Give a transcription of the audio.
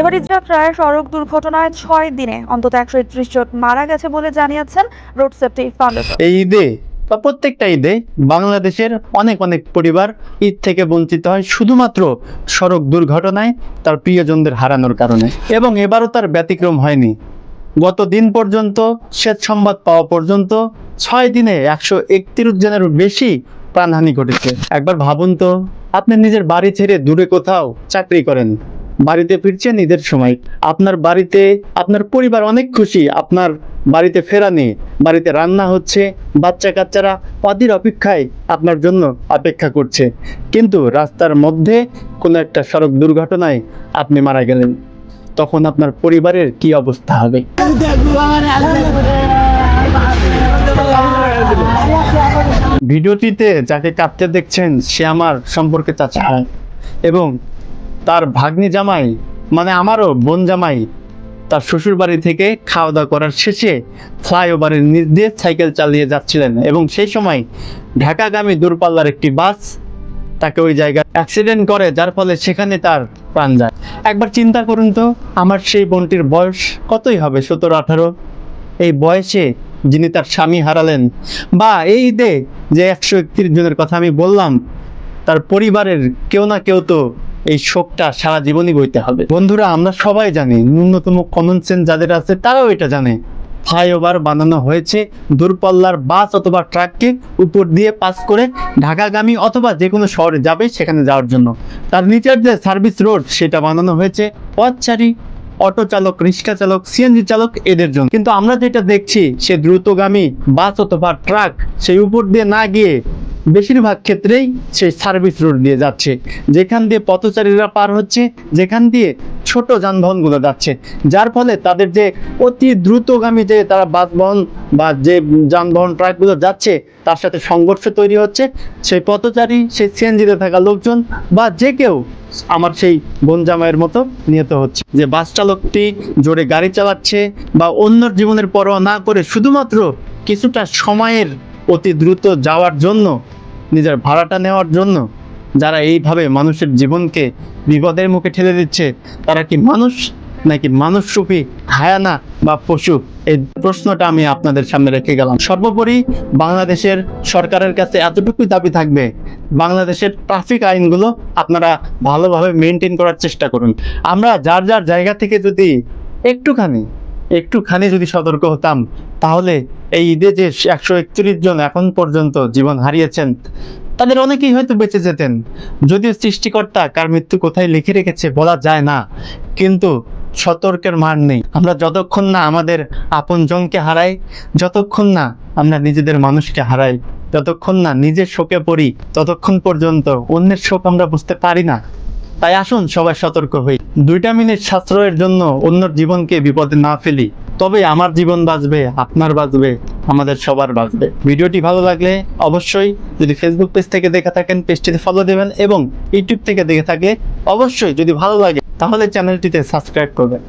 এবারে যাত্রায় সড়ক দুর্ঘটনায় 6 দিনে অন্তত 131 জন মারা গেছে বলে জানিয়েছেন রোড সেফটি ফাউন্ডেশন। এই ঈদে বা প্রত্যেকটা ঈদে বাংলাদেশের অনেক অনেক পরিবার ঈদ থেকে বঞ্চিত হয় শুধুমাত্র সড়ক দুর্ঘটনায় তার প্রিয়জনদের হারানোর কারণে, এবং এবারও তার ব্যতিক্রম হয়নি। গত দিন পর্যন্ত শেষ সংবাদ পাওয়া পর্যন্ত 6 দিনে 131 জনের বেশি প্রাণহানি ঘটেছে। একবার ভাবুন তো, আপনি নিজের বাড়ি ছেড়ে দূরে কোথাও চাকরি করেন, বাড়িতে ফিরছেন ঈদের সময়, আপনার বাড়িতে আপনার পরিবার অনেক খুশি, আপনার বাড়িতে ফেরা নেই, বাড়িতে রান্না হচ্ছে, বাচ্চা কাচ্চারা অধীর অপেক্ষায় আপনার জন্য অপেক্ষা করছে, কিন্তু রাস্তার মধ্যে কোনো একটা সড়ক দুর্ঘটনায় আপনি মারা গেলেন, তখন আপনার পরিবারের কি অবস্থা হবে? ভিডিওটিতে যাকে কাঁদতে দেখছেন সে আমার সম্পর্কে চাচা হয়, এবং তার ভাগ্নি জামাই মানে আমারও বোন জামাই তার শ্বশুর বাড়ি থেকে খাওয়া দাওয়া করার শেষে ফ্লাইওভারের নিচ দিয়ে সাইকেল চালিয়ে যাচ্ছিলেন, এবং সেই সময় ঢাকাগামী দূরপাল্লার একটি বাস তাকে ওই জায়গায় অ্যাক্সিডেন্ট করে, যার ফলে সেখানে তার প্রাণ যায়। একবার চিন্তা করুন তো, আমার সেই বোনটির বয়স কতই হবে, 17-18। এই বয়সে যিনি তার স্বামী হারালেন, বা এই ঈদে যে 131 জনের কথা আমি বললাম, তার পরিবারের কেউ না কেউ তো এই শোকটা সারা জীবনই বইতে হবে। বন্ধুরা, আমরা সবাই জানি, ন্যূনতম কমন সেন্স যাদের আছে তারাও এটা জানে, ফ্লাইওভার বানানো হয়েছে দূরপাল্লার বাস অথবা ট্রাককে উপর দিয়ে পাস করে ঢাকাগামী অথবা যে কোনো শহরে যাবে সেখানে যাওয়ার জন্য। তার নিচের যে সার্ভিস রোড সেটা বানানো হয়েছে পথচারী, অটো চালক, রিক্সা চালক, সিএনজি চালক এদের জন্য। কিন্তু আমরা যেটা দেখছি, সে দ্রুতগামী বাস অথবা ট্রাক সেই উপর দিয়ে না গিয়ে বেশিরভাগ ক্ষেত্রেই সেই সার্ভিস রোড দিয়ে যাচ্ছে, যেখান দিয়ে পথচারীরা পার হচ্ছে, যেখান দিয়ে ছোট যানবাহনগুলো যাচ্ছে, যার ফলে তাদের যে অতি দ্রুতগামী যে তারা বাসবাহন বা যে যানবাহন ট্রাকগুলো যাচ্ছে তার সাথে সংঘর্ষ তৈরি হচ্ছে। সেই পথচারী, সেই সিএনজিতে থাকা লোকজন বা যে কেউ আমার সেই বোন জামাইয়ের মতো নিহত হচ্ছে। যে বাস চালকটি জোরে গাড়ি চালাচ্ছে বা অন্যর জীবনের পরোয়া না করে শুধুমাত্র কিছুটা সময়ের অতি দ্রুত যাওয়ার জন্য, নিজের ভাড়াটা নেওয়ার জন্য যারা এইভাবে মানুষের জীবনকে বিপদের মুখে ঠেলে দিচ্ছে, তারা কি মানুষ নাকি মানুষরূপী হায়ানা বা পশু? এই প্রশ্নটা আমি আপনাদের সামনে রেখে গেলাম। সর্বোপরি বাংলাদেশের সরকারের কাছে এতটুকুই দাবি থাকবে, বাংলাদেশের ট্রাফিক আইনগুলো আপনারা ভালোভাবে মেনটেন করার চেষ্টা করুন। আমরা যার যার জায়গা থেকে যদি একটুখানি যদি সতর্ক হতাম, তাহলে এই ঈদে যে 131 জন এখন পর্যন্ত জীবন হারিয়েছেন তাদের অনেকেই হয়তো বেঁচে যেতেন। যদিও সৃষ্টিকর্তা কার মৃত্যু কোথায় লিখে রেখেছে বলা যায় না, কিন্তু সতর্কের মার নেই। আমরা যতক্ষণ না আমাদের আপনজনকে হারাই, যতক্ষণ না আমরা নিজেদের মানুষকে হারাই, যতক্ষণ না নিজের শোকে পড়ি, ততক্ষণ পর্যন্ত অন্যের শোক আমরা বুঝতে পারি না। তাই আসুন সবাই সতর্ক হই, 2 মিনিট সাশ্রয়ের জন্য অন্যর জীবনকে বিপদে না ফেলি, তবে আমার জীবন বাঁচবে, আপনার বাঁচবে, আমাদের সবার বাঁচবে। ভিডিওটি ভালো লাগলে অবশ্যই, যদি ফেসবুক পেজ থেকে দেখে থাকেন পেজটিতে ফলো দেবেন, এবং ইউটিউব থেকে দেখে থাকলে অবশ্যই যদি ভালো লাগে তাহলে চ্যানেলটিতে সাবস্ক্রাইব করবেন।